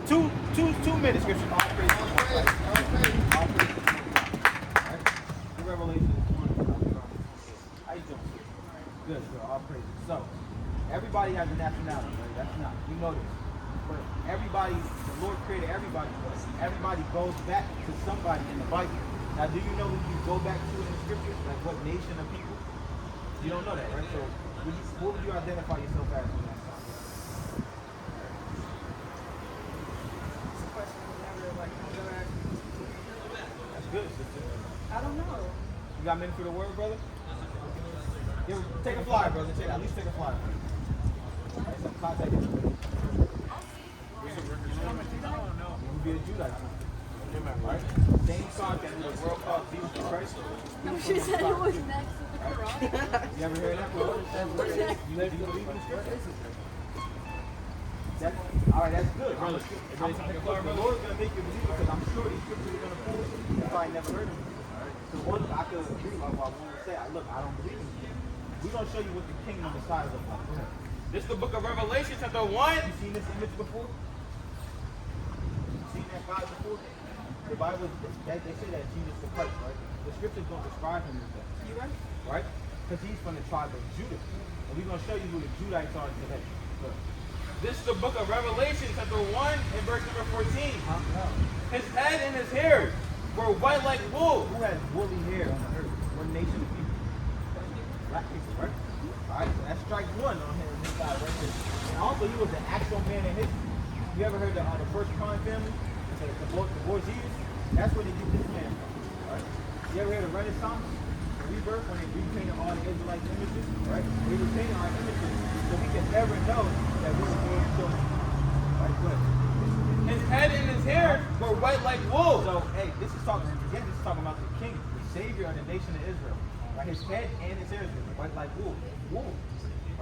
Two minutes, scripture. All praise. All praise. Right? Revelation 1. How you doing? Good. All praise. So, everybody has a nationality, right? That's not. We know this. But everybody, the Lord created everybody. Everybody goes back to somebody in the Bible. Now, do you know who you go back to in the scriptures? Like what nation of people? You don't know that, right? So, what would you identify yourself as in that time? It's a question we never asked. That's good, sister. I don't know. You got men for the word, brother? Yeah, take a flyer, brother. At least take a flyer. Right, some contact information. You would be a Judite. Right? Same contact in the world called Jesus Christ. No, she said it was next to the Quran. You ever heard that, bro? You believe in the scriptures? Alright, that's good. Brother, the Lord's going to make you believe because I'm sure these scriptures are going to prove it. You probably never heard of them. So one, I could agree with what I want to say. Look, I don't believe in it. We're going to show you what the kingdom of God looks like. This is the book of Revelation, chapter 1. You seen this image before? You seen that God before? The Bible, they say that Jesus the Christ, right? The scriptures don't describe him as that. You right? Because he's from the tribe of Judah. And we're going to show you who the Judites are today. Look. This is the book of Revelation, chapter 1, and verse number 14. His head and his hair were white like wool. Who has woolly hair on the earth? What nation of people? Black people, right? Alright, so that's strike one on him, this guy right there. And also, he was an actual man in history. You ever heard of the first crime family? The Borgias? That's where they get this man from. Right? You ever heard of Renaissance? The rebirth, when they repainted all the Israelite images? Right? They repainted our images so we can never know that we're the Lord's children. Right? Good. His head and his hair were white like wool. So, hey, this is talking about the king, the savior of the nation of Israel. Right? His head and his hair is white like wool. Wool.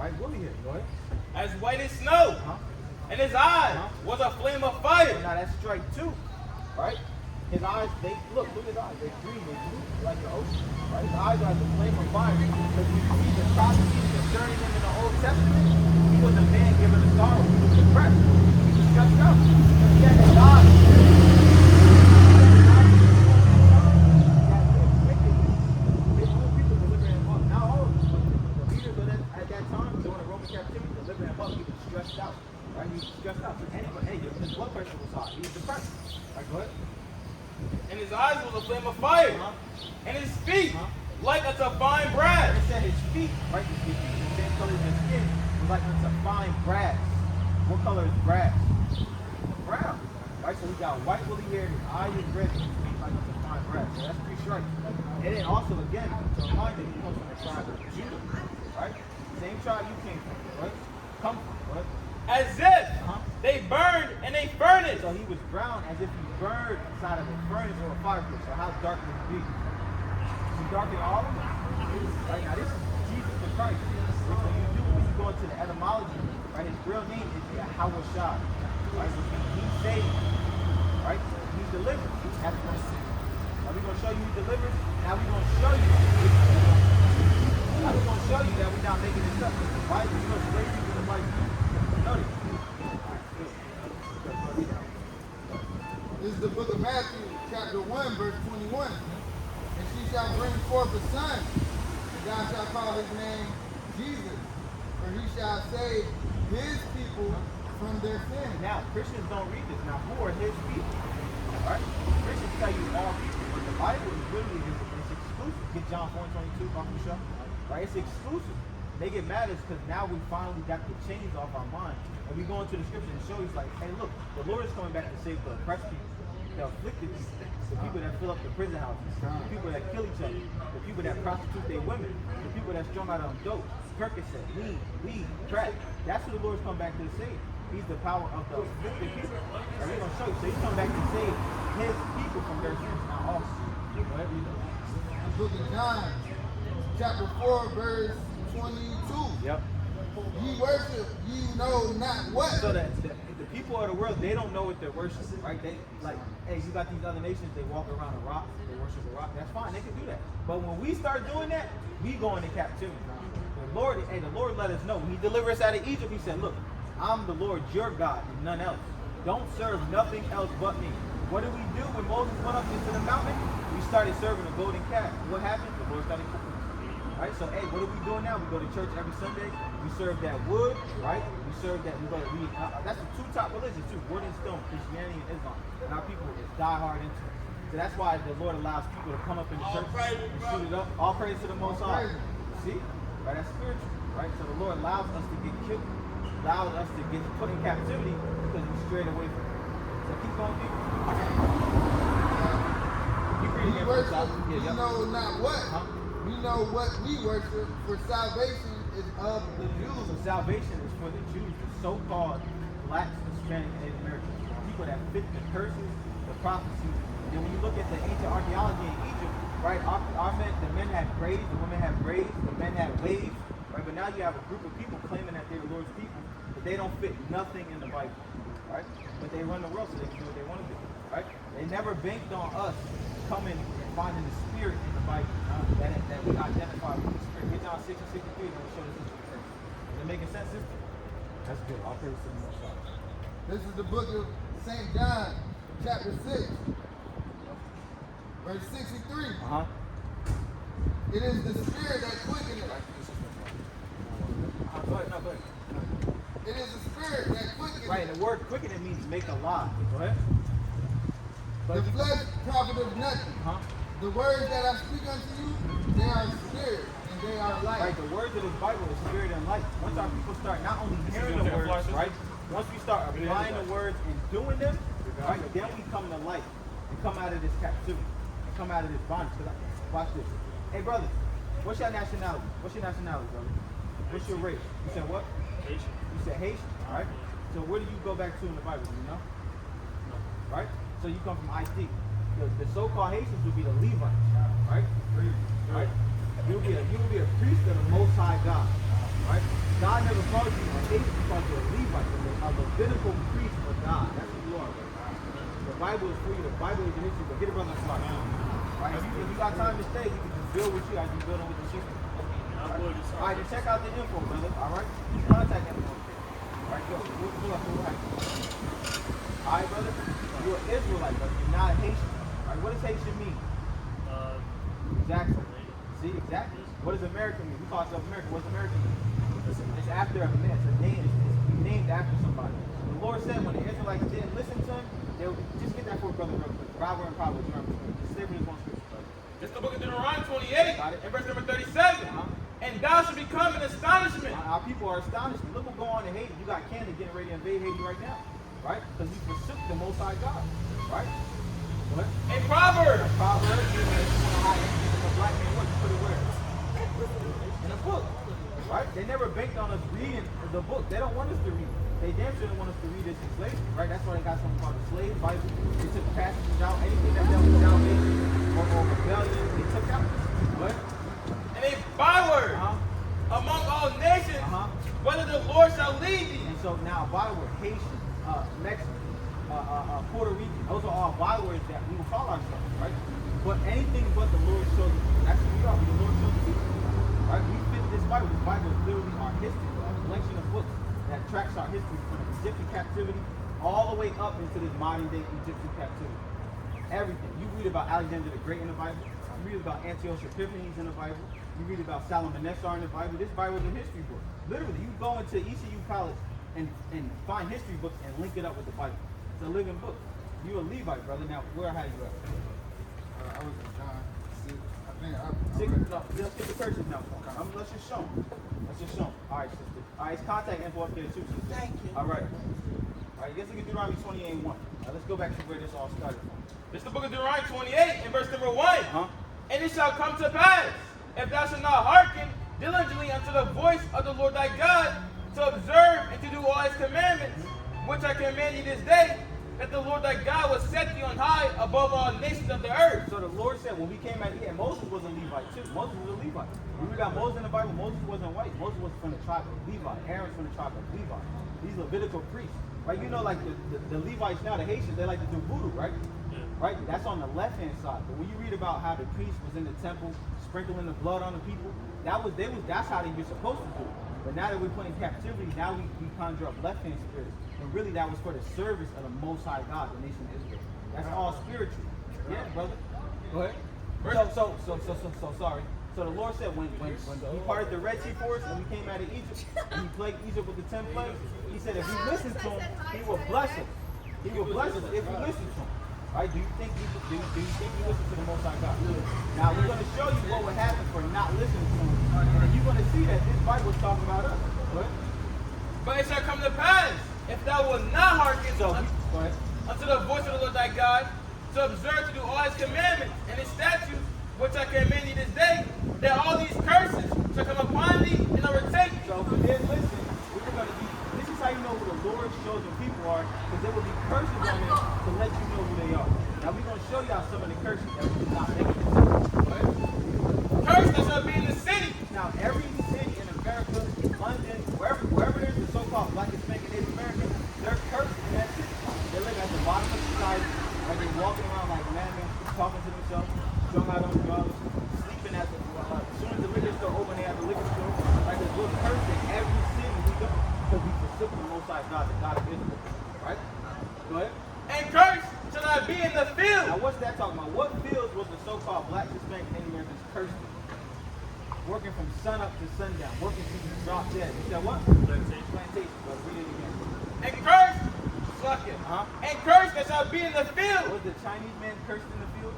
Right? Woolly hair. Go ahead. As white as snow. And his eye was a flame of fire. Now that's strike two, right? His eyes, look at his eyes. They're green, they're blue, like the ocean. Right? His eyes are like a flame of fire. Because you see the prophecies concerning him in the Old Testament, he was a man given to sorrow. He was depressed. He was stressed out. He had his eyes. Out, right? He was stressed out. Anyway, hey, his blood pressure was high. He was depressed. Right, go ahead. And his eyes was a flame of fire. And his feet like unto fine brass. It said his feet, right? His feet, the same color as his skin, was like unto fine brass. What color is brass? Brown. Right? So he got white woolly hair, his eye is red, his feet like unto fine brass. So that's three strikes. And then also, again, to remind you, he comes from the tribe of Judah. Right? Same tribe you came from, right? Come from, right? As if they burned in a furnace. So he was brown as if he burned inside of a furnace or a fireplace. So how dark would he be? Is he darker than all of them? Right now, this is Jesus the Christ. Which when you go into the etymology, right, his real name is Yahweh Shai. Right? Which means he saved. Right? He's delivered. That's what it is. Now we're going to show you he delivered. Now we're going to show you. Now we're going to show you that we're not making this up. Right? We're going to raise people in the Bible. This is the book of Matthew, chapter 1, verse 21. And she shall bring forth a son, and thou shalt call his name Jesus, for he shall save his people from their sins. Now, Christians don't read this. Now, who are his people? Right? Christians tell you all people, but the Bible is literally it's exclusive. Get John 4:22, Uncle Show. Right? It's exclusive. They get mad at us because now we finally got the chains off our mind. And we go into the scripture and show you, like, hey, look, the Lord is coming back to save the oppressed people, the afflicted people, the people that fill up the prison houses, the people that kill each other, the people that prostitute their women, the people that strung out on dope, Percocet, weed, crack. That's who the Lord's coming back to save. He's the power of the afflicted people. And we're going to show you. So he's coming back to save his people from their sins. Now, also, whatever you know. The book of John, chapter 4, verse 22. Yep. Ye worship, ye know not what. So that the people of the world, they don't know what they're worshiping, right? They like, hey, you got these other nations, they walk around a rock, they worship a rock. That's fine, they can do that. But when we start doing that, we go into captivity. The Lord let us know. When he delivered us out of Egypt, he said, look, I'm the Lord your God and none else. don't serve nothing else but me. What did we do when Moses went up into the mountain? We started serving a golden calf. What happened? The Lord started cooking. Right? So, hey, what are we doing now? We go to church every Sunday. We serve that wood, right? We serve that. That's the two top religions too: wood and stone, Christianity and Islam. And our people is die hard into it. So that's why the Lord allows people to come up in the church and shoot it up. All praise to the Most High. See? Right? That's spiritual. Right? So the Lord allows us to get killed, allows us to get put in captivity because we strayed away from it. So keep going, people. Keep reading We here. worship, Yeah, we yeah. know not what. Huh? We know what we worship, for salvation is of the Jews. So salvation is for the Jews, the so-called blacks, Hispanic, and Native Americans, people that fit the curses, the prophecies. And when you look at the ancient archaeology in Egypt, right, the men had braids, the women had braids, the men had waves, right? But now you have a group of people claiming that they're the Lord's people, but they don't fit nothing in the Bible, right? But they run the world so they can do what they want to do, right? They never banked on us coming and finding the spirit in the Bible that we identify with the spirit. Get John 6 and 63, and we'll show this history first. Is it making sense, sister? That's good. I'll praise to the Most High. This is the book of St. John, chapter 6, verse 63. It is the spirit that quickeneth. Go ahead. No, go ahead. It is the spirit that quickeneth. Right, the word quicken it means make alive. Go ahead. The flesh profiteth nothing. The words that I speak unto you, they are spirit and they are life. Right, the words of this Bible is spirit and life. Once our people start not only hearing the words, right? Once we start applying the words and doing them, right, then we come to life and come out of this captivity and come out of this bondage. Watch this. Hey, brother, what's your nationality? What's your nationality, brother? What's your race? You said what? Haitian. You said Haitian, right? So where do you go back to in the Bible? Do you know? Right? So you come from IT. The so-called Haitians would be the Levites, right? Right? You will be a priest of the Most High God, right? God never called you a Haitian, he called you a Levite, a Levitical priest of God. That's who you are, right? The Bible is for you. The Bible is your history. But get it, brother, slide. Right? If you got time to stay, we can just build with you as you build on with the system. All right, then check out the info, brother. All right, contact info. All right, go. Pull up. All right, brother. You're an Israelite, but you're not a Haitian. All right, what does Haitian mean? Exactly. See, exactly. What does American mean? We call ourselves American. What's American mean? It's after a man. It's a name. It's named after somebody. The Lord said when the Israelites didn't listen to him, they would just get that for a brother real quick. Robert and Proverbs. Just stay with this one scripture, brother. It's the book of Deuteronomy 28 and verse number 37. And thou shalt become an astonishment. Our people are astonished. Look what's going on in Haiti. You got Canada getting ready to invade Haiti right now, right? Because he forsook the Most High God, right? What? A proverb. Proverbs, you want to hide anything from a black man, what? You put it where? In a book, right? They never banked on us reading the book. They don't want us to read. They damn sure don't want us to read this in slavery, right? That's why they got something called the slave Bible. They took passages out, anything that dealt with salvation or rebellion, they took out. What? And a byword among all nations, whether the Lord shall lead thee. And so now byword, Haitian, Mexican, Puerto Rican, those are all bywords that we will call ourselves, right? But anything but the Lord shows us. That's who we are. The Lord shows us. Right? We fit this Bible. This Bible is literally our history, a collection of books that tracks our history from Egyptian captivity all the way up into this modern day Egyptian captivity. Everything. You read about Alexander the Great in the Bible. You read about Antiochus Epiphanes in the Bible. You read about Salmanassar in the Bible. This Bible is a history book. Literally, you go into ECU College and find history books and link it up with the Bible. It's a living book. You're a Levite, brother. Now, where had you at? I was in John 6. I think Six, no, let's get the curses now. Let's just show them. Let's just show them. All right, sister. All right, it's contact info up there too, sister. Thank you. All right. All right, let's look at Deuteronomy 28 and 1. Now, let's go back to where this all started from. It's the book of Deuteronomy 28 and verse number 1. And it shall come to pass, if thou shalt not hearken diligently unto the voice of the Lord thy God, to observe and to do all his commandments, which I command you this day, that the Lord thy God will set thee on high above all nations of the earth. So the Lord said when we came out here, Moses was a Levite too. Moses was a Levite. When we got Moses in the Bible, Moses wasn't white. Moses was from the tribe of Levi. Aaron's from the tribe of Levi. These Levitical priests. Right? You know, like the Levites now, the Haitians, they like to do voodoo, right? Right? That's on the left-hand side. But when you read about how the priest was in the temple, sprinkling the blood on the people, that's how they were supposed to do it. But now that we're put in captivity, now we conjure up left-hand spirits. And really that was for the service of the Most High God, the nation of Israel. That's all spiritual. Yeah, brother. Go ahead. So sorry. So the Lord said when he parted the Red Sea for us and we came out of Egypt, and he plagued Egypt with the 10 plagues, he said if we listen to him, he will bless us. He will bless us if we listen to him. Right? Do you think you listen to the Most High God? Now we're going to show you what would happen for not listening to him. And you're going to see that this Bible is talking about us. Go ahead. But it shall come to pass, if thou wilt not hearken Go ahead. unto the voice of the Lord thy God, to observe to do all his commandments and his statutes, which I command thee this day, that all these curses shall come upon thee and overtake thee. So if we didn't listen, we were going to be, this is how you know who the Lord's chosen people are, because there will be curses on them to let you know who they are. Now we're going to show y'all some of the curses that we did not make it. Curse that shall be in the city. Now every city in America, London, wherever there's the so-called Black Hispanic Native American, they're cursed in that city. They live at the bottom of society, like they're walking around like madmen, talking to themselves, strung out on drugs, sleeping at the, as soon as the liquor store open, they have the liquor store. Like there's little curse in every city we go, because we forsook the Most High God, the God of Israel. Right? Go ahead. And curse shall not be in the field. Now what's that talking about? What fields was the so-called Black Hispanic Native Americans cursed in? Working from sun up to sundown, working till you drop dead. You said what? Plantation. But read it again. And curse, fuck it. And curse that shall be in the field. Was the Chinese man cursed in the field?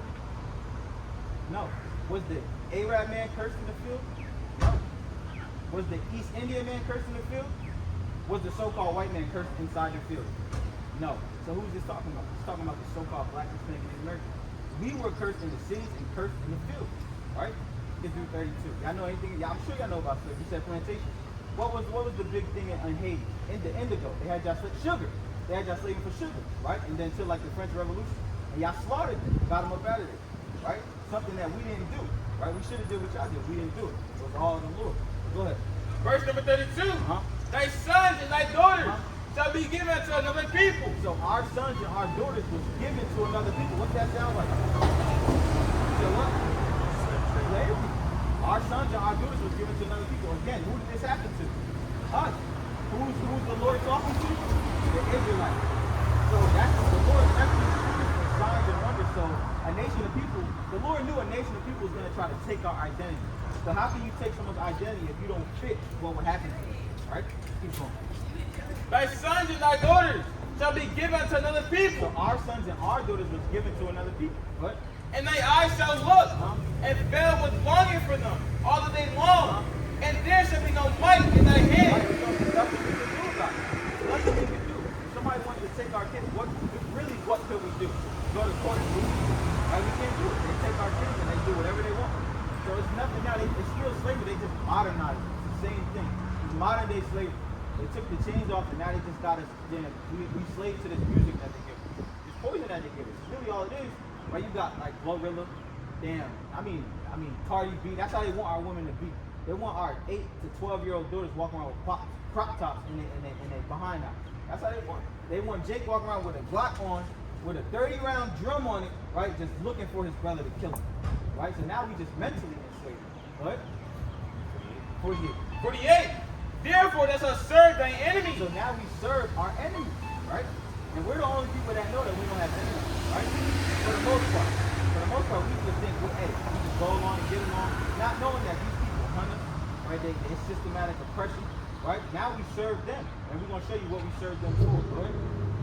No. Was the Arab man cursed in the field? No. Was the East Indian man cursed in the field? Was the so-called white man cursed inside the field? No. So who's this talking about? It's talking about the so-called Black Hispanic Native Americans. We were cursed in the cities and cursed in the field. Right? Get through 32. Y'all know anything? I'm sure y'all know about slavery. You said plantation. What was the big thing in Haiti? In the indigo. They had y'all sugar. They had y'all slaving for sugar, right? And then until like the French Revolution, and y'all slaughtered them, got them up out of there, right? Something that we didn't do, right? We should have did what y'all did. We didn't do it. It was all the Lord. Go ahead. Verse number 32. Thy sons and thy daughters shall be given to another people. So our sons and our daughters was given to another people. What's that sound like? So what? Slavery. Our sons and our daughters was given to another people. Again, who did this happen to? Us. Who's the Lord talking to? The Israelites. So that's the Lord actually for signs and wonders. So a nation of people, the Lord knew a nation of people was going to try to take our identity. So how can you take someone's identity if you don't fit what would happen to you? Right? Keep going. Thy sons and thy daughters shall be given to another people. So our sons and our daughters was given to another people. What? And thy eyes shall look, and fell with longing for them all the day long. And there shall be no might in thy hand. Nothing we can do about it. Nothing we can do. If somebody wanted to take our kids, what could we do? Go to court and lose? Right? We can't do it. They take our kids and they do whatever they want. So it's nothing now. It's still slavery. They just modernize it. It's the same thing. It's modern day slavery. They took the chains off and now they just got us. We slave to this music that they give us. This poison that they give us. It's really all it is. Right? You got like Glorilla. Damn. I mean Cardi B. That's how they want our women to be. They want our 8 to 12-year-old daughters walking around with crop tops and they behind out. That's how they want. They want Jake walking around with a Glock on, with a 30-round drum on it, right? Just looking for his brother to kill him. Right? So now we just mentally enslaved. What? 48. Therefore, thou shalt serve thy enemies. So now we serve our enemies, right? And we're the only people that know that we don't have enemies, right? For the most part. For the most part, we just think, well, hey, we just go along and get along, not knowing that these people hunt us, right? It's systematic oppression, right? Now we serve them, and we're going to show you what we serve them for, right?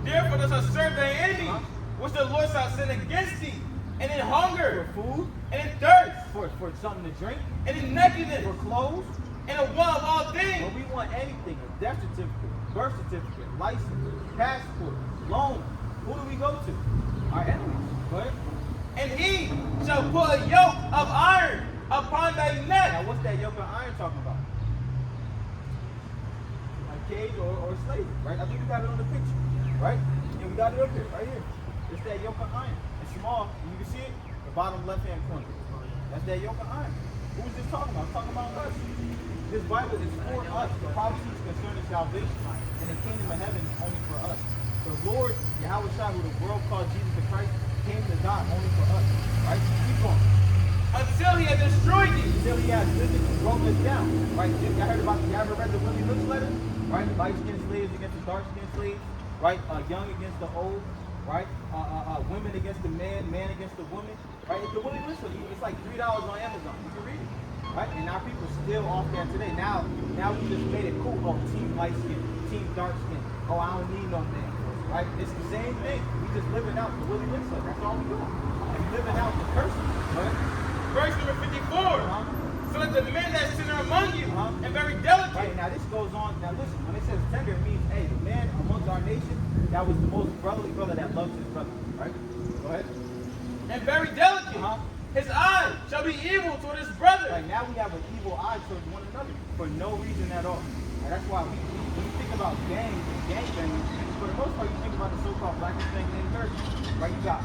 Therefore, thou shalt serve thy enemies, which the Lord shall send against thee, and in hunger, for food, and in thirst, for something to drink, and in nakedness, for clothes, and in want of all things. when we want anything, a death certificate, birth certificate, license, passport, loan, who do we go to? Our enemies, right? And he shall put a yoke of iron upon thy neck. Now, what's that yoke of iron talking about? A cage or slavery, right? I think we got it on the picture, right? And we got it up here, right here. It's that yoke of iron. It's small, and you can see it, the bottom left-hand corner. That's that yoke of iron. Who's this talking about? It's talking about us. This Bible is for us. The prophecies concerning salvation and the kingdom of heaven is only for us. The Lord, Yahweh Shai, who the world called Jesus the Christ, came to die only for us. Right? Keep going. until he had destroyed thee. Until he has physically broken us down. Right? Y'all heard about, y'all ever read the Willie Lynch letter? Right? Light-skinned slaves against the dark-skinned slaves. Right? Young against the old. Right? Women against the man, man against the woman. Right? It's the Willie Lynch letter. It's like $3 on Amazon. You can read it. Right? And our people still off there today. Now we just made it cool. Oh, team light skin, team dark skin. Oh, I don't need no man. Right? It's the same thing. We just living out the Willie Lynch letter. That's all we doing. And living out the person. Right? Verse number 54. So that the men that sin are among you and very delicate. Right, now this goes on. Now listen, when it says tender, it means, hey, the man amongst our nation, that was the most brotherly brother that loves his brother. Right? Go ahead. And very delicate. His eye shall be evil toward his brother. Right, now we have an evil eye towards one another for no reason at all. And that's why when you think about gangs and gangbanging, for the most part, you think about the so-called black gang named Dirty. Right? You got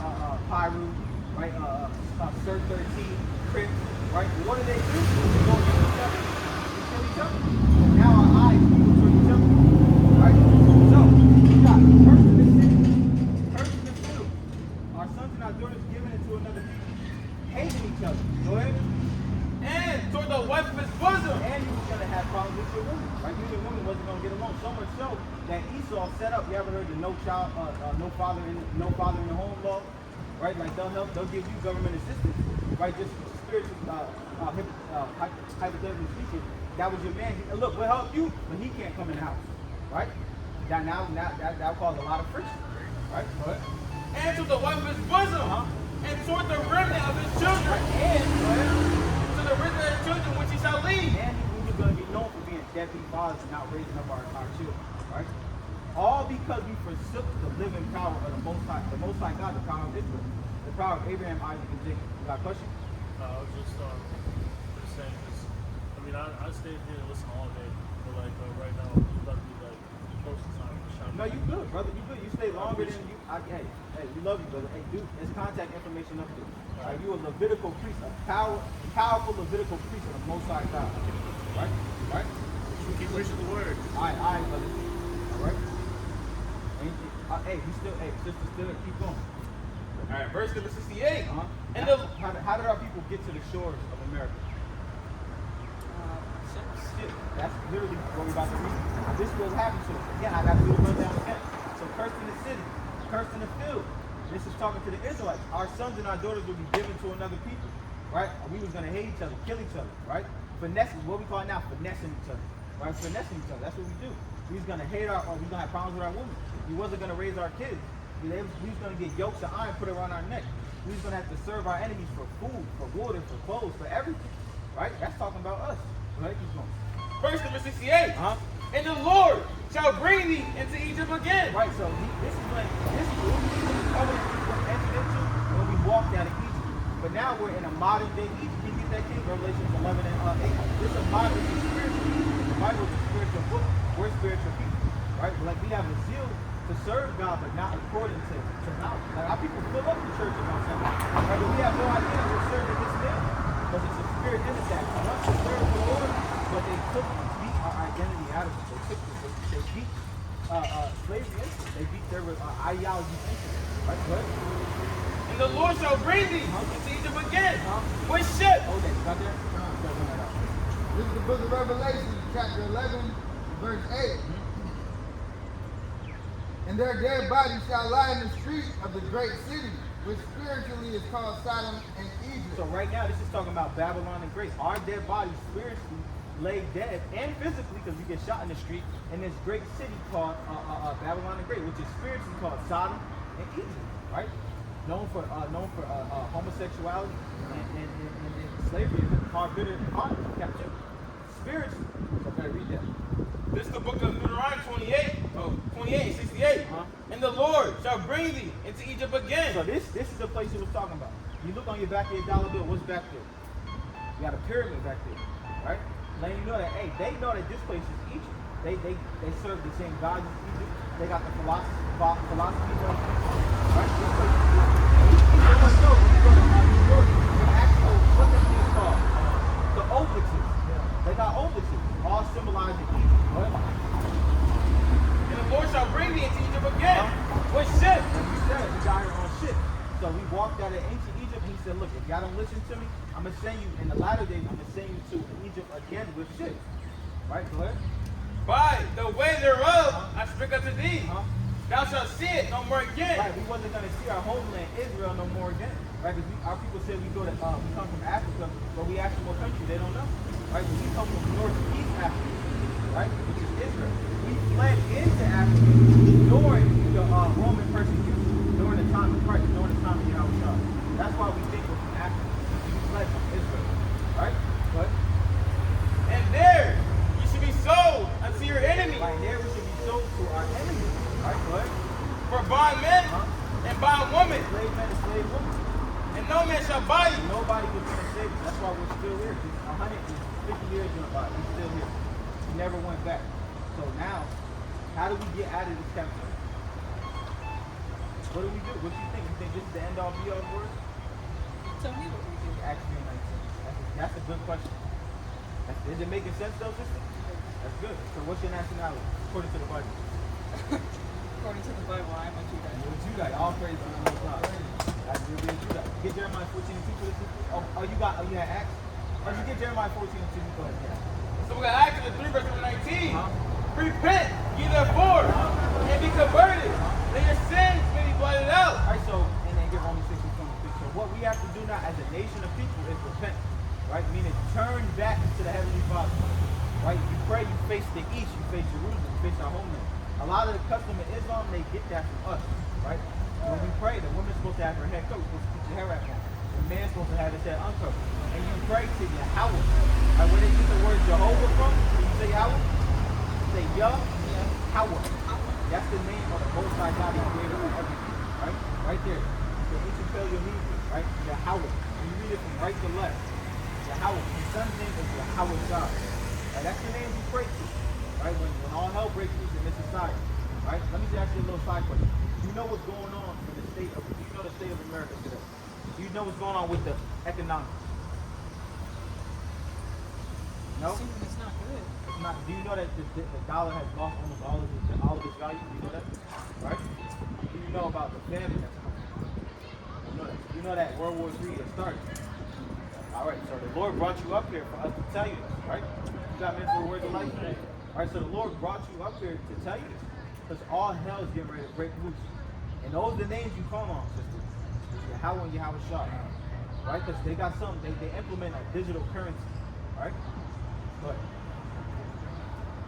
Pyru, right? Sir 13, Crips, right? What do? They go against each other. They kill each other. Now our eyes evil toward each other. Right? So, you got first in the city, first in the field. Our sons and our daughters giving it to another people. Hating each other. Go ahead. And toward the wife of his bosom. And he was going to have problems with your woman. Right? You and your woman wasn't going to get along. So much so that Esau set up, you ever heard the no father in the home law? Right? Like they'll give you government assistance. Right? Just spiritual, hypothetically speaking, that was your man. Look, we'll help you, but he can't come in the house. Right? That caused a lot of friction. Right? Go ahead. And to the wife of his bosom. And toward the remnant of his children. Right. And to the remnant of his children which he shall lead. And we were going to be known for being deadbeat fathers and not raising up our children. Right? All because we forsook the living power of the Most High God, the power of Israel, the power of Abraham, Isaac, and Jacob. You got a question? I was just saying, because I mean, I stayed here and listened all day, but like right now, it's about to be like close to time for shop. No, you good, brother. You good. You stay longer than you. Hey, we love you, brother. Hey, dude, there's contact information up there. You a Levitical priest, a powerful Levitical priest of the Most High God. Right? Right? Keep preaching the word. All right, brother. All right. Hey, sister, still keep going. All right, verse number 68. And How did our people get to the shores of America? Ship. That's literally what we're about to read. This will happen to us. Again, I got to do the rundown again. So cursed in the city, cursed in the field. This is talking to the Israelites. Our sons and our daughters will be given to another people. Right? We was going to hate each other, kill each other. Right? Finessing, what we call it now, finessing each other. Right? Finessing each other. That's what we do. We was going to hate we was going to have problems with our women. We wasn't going to raise our kids. We was going to get yokes of iron put around our neck. We was going to have to serve our enemies for food, for water, for clothes, for everything. Right? That's talking about us. Go ahead, keep going. Verse number 68. And the Lord shall bring thee into Egypt again. Right, so this is the covenant we entered into when we walked out of Egypt. But now we're in a modern day Egypt. Can you get that, King? Revelation 11 and 8. This is a modern day spiritual Egypt. The Bible is a spiritual book. We're spiritual people. Right? Like we have a zeal to serve God, but not according to knowledge. Like our people fill up the church in Mount Sinai. Right? But we have no idea that we're serving this man. Because it's a spirit in attack. We want to serve the Lord, but they beat our identity out of it. They beat slavery into it. They beat their ideology into it. Right? Good? And the Lord shall bring thee into Egypt again. With ships. Hold that. You got there? Come on, bring that out. This is the book of Revelation, chapter 11, verse 8. And their dead bodies shall lie in the street of the great city, which spiritually is called Sodom and Egypt. So right now, this is talking about Babylon and Great. Our dead bodies spiritually lay dead, and physically, because we get shot in the street, in this great city called Babylon and Great, which is spiritually called Sodom and Egypt, right? Known for homosexuality and slavery and hard, bitter captivity. Spiritually, so I read that. This is the book of Deuteronomy 28, 68. And the Lord shall bring thee into Egypt again. So this is the place he was talking about. You look on your back of your dollar bill, what's back there? You got a pyramid back there, right? Letting you know that, hey, they know that this place is Egypt. They serve the same gods as Egypt. They got the philosophies of Egypt, right? This place is Egypt. You must know when you go to New York, the actual, what this thing is called? The obelisks. They got obelisks, all symbolizing Egypt. And the Lord shall bring thee into Egypt again with ships. Like you said, we got here on ship. So we walked out of ancient Egypt, and he said, look, if y'all don't listen to me, I'm going to send you, in the latter days, I'm going to send you to Egypt again with ships. Right, go ahead. By the way thereof, I speak unto thee. Huh? Thou shalt see it no more again. Right, we wasn't going to see our homeland, Israel, no more again. Right, because our people said we come from Africa, but we asked them what country, they don't know. Right, but we come from northeast Africa, right, which is Israel. We fled into Africa during the Roman persecution, during the time of Christ, during the time of Yahushua. That's why we think we're from Africa. We fled from Israel, right? But And there you should be sold unto your enemy. right there we should be sold to our enemies, right? But For bondmen and bondwomen. slave men and slave women. And no man shall buy you. Nobody was going to save us. That's why we're still here. 150 years went by. We're still here. We never went back. So now, how do we get out of this captivity? What do we do? What do you think? You think this is the end all be all for us? Tell me what we do. Actually, 19. That's a good question. Is it making sense though, sister? That's good. So what's your nationality according to the Bible? According to the Bible, I am a Judite. You're a Judite. All praise to the Most High. That's you're a Judite. Get Jeremiah 14 and 2 for the sister. You had Acts? Oh, you get Jeremiah 14 and 2. Go ahead. Yeah. So we're going to Acts 3 verse 19. Repent ye therefore and be converted, that your sins may be blotted out. Alright, so, and then get Romans 6 and 26. So what we have to do now as a nation of people is repent. Right? Meaning turn back to the Heavenly Father. Right? You pray, you face the east, you face Jerusalem, you face our homeland. A lot of the custom of Islam, they get that from us. Right? When we pray, the woman's supposed to have her hair covered, supposed to keep your hair wrapped on. The man's supposed to have his hair uncovered. And you pray to Yahweh. Right? Where they get the word Jehovah from, when you say Yahweh, you say Yahweh. That's the name of the Most High God, the creator of everything. Right? Right there. The ancient Paleo-Hebrew, right? Yahweh. And you read it from right to left. Yahweh. His son's name is Yahweh God. Right? That's the name you pray to. Right? When all hell breaks loose in this society. Right? Let me just ask you a little side question. Do you know what's going on in the state of America today? Do you know what's going on with the economics? No? Assuming it's not good. It's not. Do you know that the dollar has lost almost all of its value? Do you know that? Right? Do you know about the famine that's coming? You know that World War III has started. All right, so the Lord brought you up here for us to tell you this, right? You got mental words of life. All right, so the Lord brought you up here to tell you this, because all hell is getting ready to break loose. And those are the names you call on, sister. Yahweh and Yahweh Shah. Right? Because they got something, they implement a digital currency. Right? But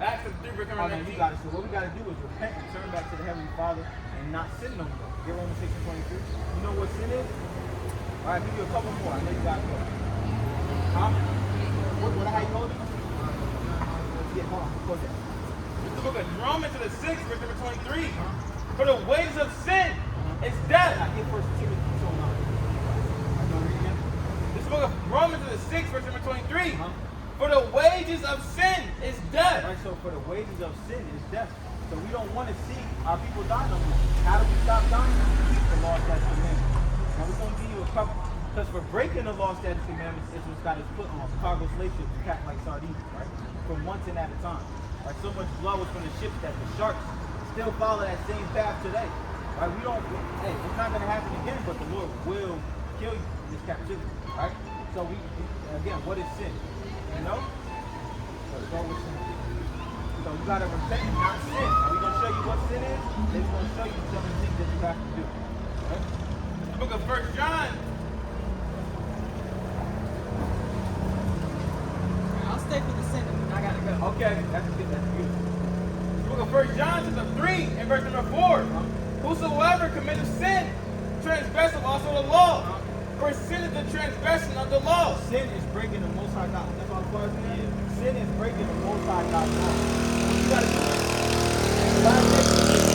Acts 3 verse oh, man, 19. you got it. So what we got to do is repent and turn back to the Heavenly Father and not sin no more. Get Romans 6 and 23. You know what sin is? All right, give you a couple more. I know you got it. Huh? What how you hold it? Yeah, hold on. Close that. It's the book of Romans to the 6th verse number 23. For the wages of sin is death. Now get 1 Timothy 2:9. I know read again. This book of Romans to the 6th verse number 23. For the wages of sin is death. Right, so for the wages of sin is death. So we don't want to see our people die no more. How do we stop dying? Keep the law, statutes, commandments. Now we're going to give you a couple. Because for breaking the law, statutes, commandments, it's what's got us put on cargo slave ships packed like sardines, right? For months and at a time. Right, so much blood was from the ships that the sharks still follow that same path today. Right, we don't, hey, it's not going to happen again, but the Lord will kill you in this captivity, right? So again, what is sin? You know? So what was sin? So you got to repent and not sin. Now we're going to show you what sin is, then we're going to show you some of the things that you have to do. Right? The book of 1 John. I'll stay for the sin, and I gotta go. Okay, that's good. That's beautiful. The book of 1 John chapter 3 and verse number 4. Whosoever committeth sin, transgresseth also the law. For sin is the transgression of the law. Sin is breaking the Most High God. That's all part of it is. Sin is breaking the Most High God's law. You got to do it. And the last thing is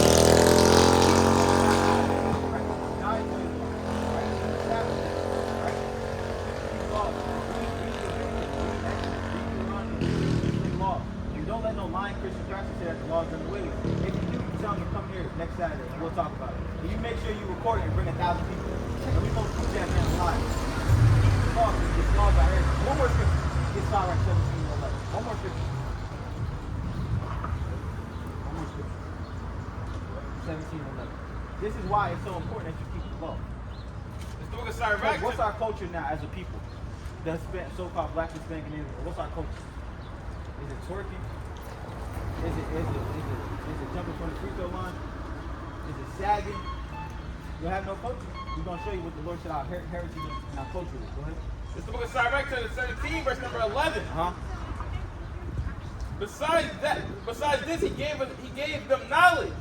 don't let no lying Christian pastor say that the law's done away with. If you do, tell them to come here next Saturday and we'll talk about it. And you make sure you record it and bring 1,000 people. And we gonna prove that man live. This law by here. One more scripture. Get Sirach 17 and 11. One more scripture. One more scripture. 17 and 11. This is why it's so important that you keep the law. the book of Sirach. What's our culture now as a people? The so-called black Hispanic and Indian. What's our culture? Is it twerking? Is it jumping from the free throw line? Is it sagging? You have no culture. We're gonna show you what the Lord said our heritage and our culture is. Go ahead. It's the book of Sirach, chapter 17, verse number 11. Besides this, he gave them knowledge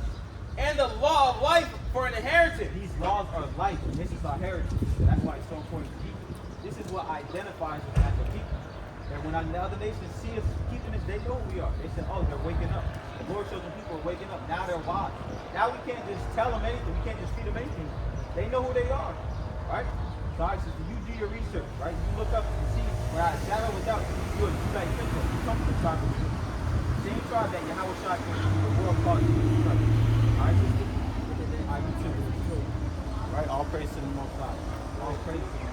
and the law of life for an inheritance. These laws are life, and this is our heritage. That's why it's so important to keep it. This is what identifies us as a people. And when the other nations see us keeping this, they know who we are. They say, oh, they're waking up. The Lord shows them people are waking up. Now they're wise. Now we can't just tell them anything. We can't just feed them anything. They know who they are. Right? So I said, you do your research, right? You look up and see where I shadow without you like Pinto. You come from the tribe of Judah. Same tribe that Yahweh Shai came to the world called Jesus Christ. Alright, sister? Alright, you too. Alright, all praise to the Most High. All praise to the